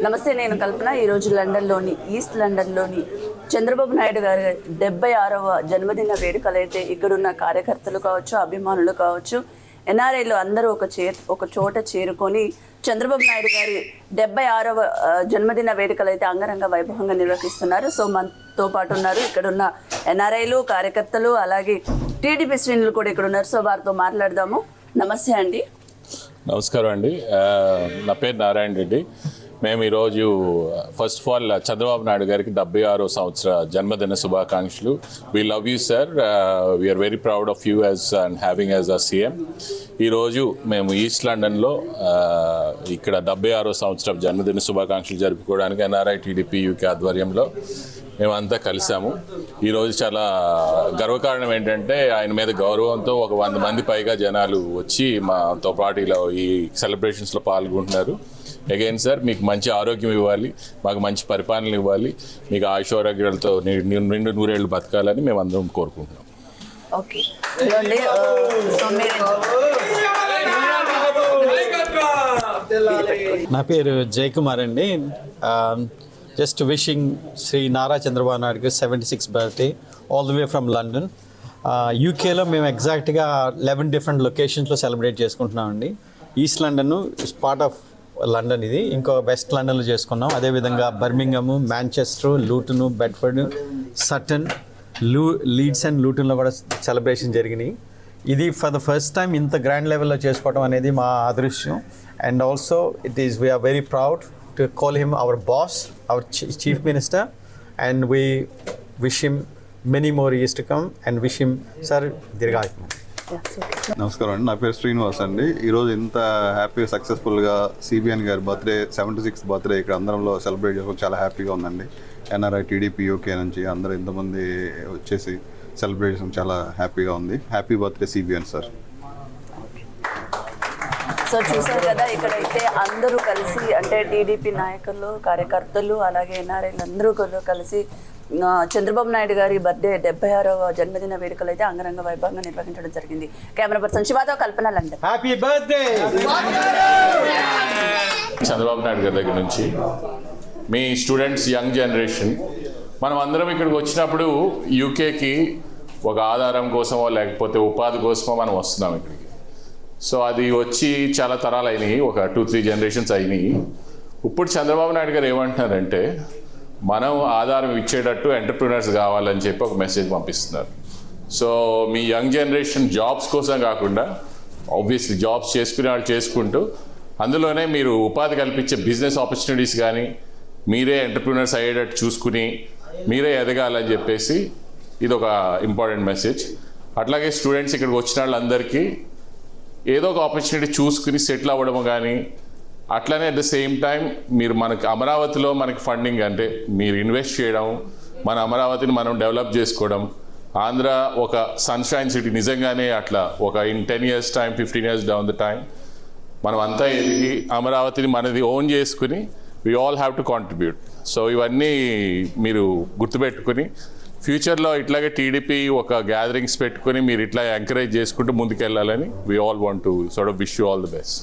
నమస్తే, నేను కల్పన. ఈరోజు లండన్లోని ఈస్ట్ లండన్లోని చంద్రబాబు నాయుడు గారి 76వ జన్మదిన వేడుకలు అయితే ఇక్కడున్న కార్యకర్తలు కావచ్చు, అభిమానులు కావచ్చు, ఎన్ఆర్ఐలు అందరూ ఒక చోట చేరుకొని చంద్రబాబు నాయుడు గారి 76వ జన్మదిన వేడుకలు అయితే అంగరంగ వైభవంగా నిర్వహిస్తున్నారు. సో మనతో పాటు ఉన్నారు ఇక్కడున్న ఎన్ఆర్ఐలు, కార్యకర్తలు, అలాగే టీడీపీ శ్రేణులు కూడా ఇక్కడ ఉన్నారు. సో వారితో మాట్లాడదాము. నమస్తే అండి. నమస్కారం అండి. నా పేరు నారాయణ రెడ్డి. మేము ఈరోజు first of all Chandrababu Naidu గారికి 76వ సంవత్సర జన్మదిన శుభాకాంక్షలు. We love you sir, we are very proud of you as and having as a CM. ఈరోజు మేము ఈస్ట్ లండన్లో ఇక్కడ 76వ సంవత్సరం జన్మదిన శుభాకాంక్షలు జరుపుకోవడానికి ఎన్ఆర్ఐ టీడీపీ యూకే ఆధ్వర్యంలో మేమంతా కలిసాము. ఈరోజు చాలా గర్వకారణం ఏంటంటే ఆయన మీద గౌరవంతో ఒక 100 మంది పైగా జనాలు వచ్చి మాతో పాటు ఇలా ఈ సెలబ్రేషన్స్లో పాల్గొంటున్నారు. అగైన్ సార్, మీకు మంచి ఆరోగ్యం ఇవ్వాలి, మాకు మంచి పరిపాలన ఇవ్వాలి, మీకు ఆయుషారోగ్యాలతో నిండు నూరేళ్ళు బతకాలని మేము అందరం కోరుకుంటున్నాం. ఓకే, నా పేరు జయకుమార్ అండి. జస్ట్ విషింగ్ శ్రీ నారా చంద్రబాబు నాయుడుకి 76th birthday all the way from London. యూకేలో మేము ఎగ్జాక్ట్గా 11 డిఫరెంట్ లొకేషన్స్లో సెలబ్రేట్ చేసుకుంటున్నామండి. East London is part of London, ఇది ఇంకో వెస్ట్ లండన్లో చేసుకున్నాం. అదేవిధంగా Birmingham, Manchester, Luton, Bedford, Sutton, Leeds and లూటన్లో కూడా సెలబ్రేషన్ జరిగినాయి. ఇది ఫర్ ద ఫస్ట్ టైం ఇంత గ్రాండ్ లెవెల్లో చేసుకోవడం అనేది మా అదృష్టం. And also we are very proud to call him our boss, our chief minister, and we wish him many more years to come and wish him, sir, dirghayum. నమస్కారం అండి. నా పేరు శ్రీనివాస్ అండి. ఈరోజు ఇంత హ్యాపీగా సక్సెస్ఫుల్గా సిబిఎన్ గారి బర్త్డే 76th బర్త్డే ఇక్కడ అందరంలో సెలబ్రేట్ చేసుకోవడం చాలా హ్యాపీగా ఉందండి. ఎన్ఆర్ఐ టీడీపీ యూకే నుంచి అందరూ ఇంతమంది వచ్చేసి సెలబ్రేషన్ చాలా హ్యాపీగా ఉంది. Happy birthday CBN sir. So చూసారు కదా, ఇక్కడైతే అందరూ కలిసి, అంటే టీడీపీ నాయకులు, కార్యకర్తలు, అలాగే ఎన్ఆర్ఐలు అందరూ కలిసి చంద్రబాబు నాయుడు గారి బర్త్డే 76వ జన్మదిన వేడుకలు అయితే అంగరంగ వైభవంగా నిర్వహించడం జరిగింది. కెమెరా పర్సన్ శివాతో Kalpana, London. Happy birthday Chandrababu Naidu గారి దగ్గర నుంచి మీ స్టూడెంట్స్, యంగ్ జనరేషన్, మనం అందరం ఇక్కడికి వచ్చినప్పుడు యూకేకి ఒక ఆధారం కోసమో లేకపోతే ఉపాధి కోసమో మనం వస్తున్నాం ఇక్కడికి. సో అది వచ్చి చాలా తరాలు అయినాయి, ఒక 2-3 జనరేషన్స్ అయినాయి. ఇప్పుడు చంద్రబాబు నాయుడు గారు ఏమంటున్నారంటే మనం ఆధారం ఇచ్చేటట్టు ఎంటర్ప్రినర్స్ కావాలని చెప్పి ఒక మెసేజ్ పంపిస్తున్నారు. సో మీ యంగ్ జనరేషన్ జాబ్స్ కోసం కాకుండా, ఆబ్వియస్లీ జాబ్స్ చేసుకునే వాళ్ళు చేసుకుంటూ అందులోనే మీరు ఉపాధి కల్పించే బిజినెస్ ఆపర్చునిటీస్ కానీ మీరే ఎంటర్ప్రినర్స్ అయ్యేటట్టు చూసుకుని మీరే ఎదగాలని చెప్పేసి ఇది ఒక ఇంపార్టెంట్ మెసేజ్. అట్లాగే స్టూడెంట్స్ ఇక్కడికి వచ్చిన వాళ్ళందరికీ ఏదో ఒక ఆపర్చునిటీ చూసుకుని సెటిల్ అవ్వడం కానీ, అట్లనే అట్ ద సేమ్ టైం మీరు మనకి అమరావతిలో మనకి ఫండింగ్, అంటే మీరు ఇన్వెస్ట్ చేయడం, మన అమరావతిని మనం డెవలప్ చేసుకోవడం, ఆంధ్ర ఒక సన్షైన్ సిటీ నిజంగానే అట్లా ఒక in 10 years time, 15 years down the time మనం అంతా ఎదిగి అమరావతిని మనది ఓన్ చేసుకుని we all have to contribute. So ఇవన్నీ మీరు గుర్తుపెట్టుకుని ఫ్యూచర్లో ఇట్లాగే టీడీపీ ఒక గ్యాదరింగ్స్ పెట్టుకుని మీరు ఇట్లా ఎంకరేజ్ చేసుకుంటూ ముందుకెళ్ళాలని we all want to sort of wish you all the best.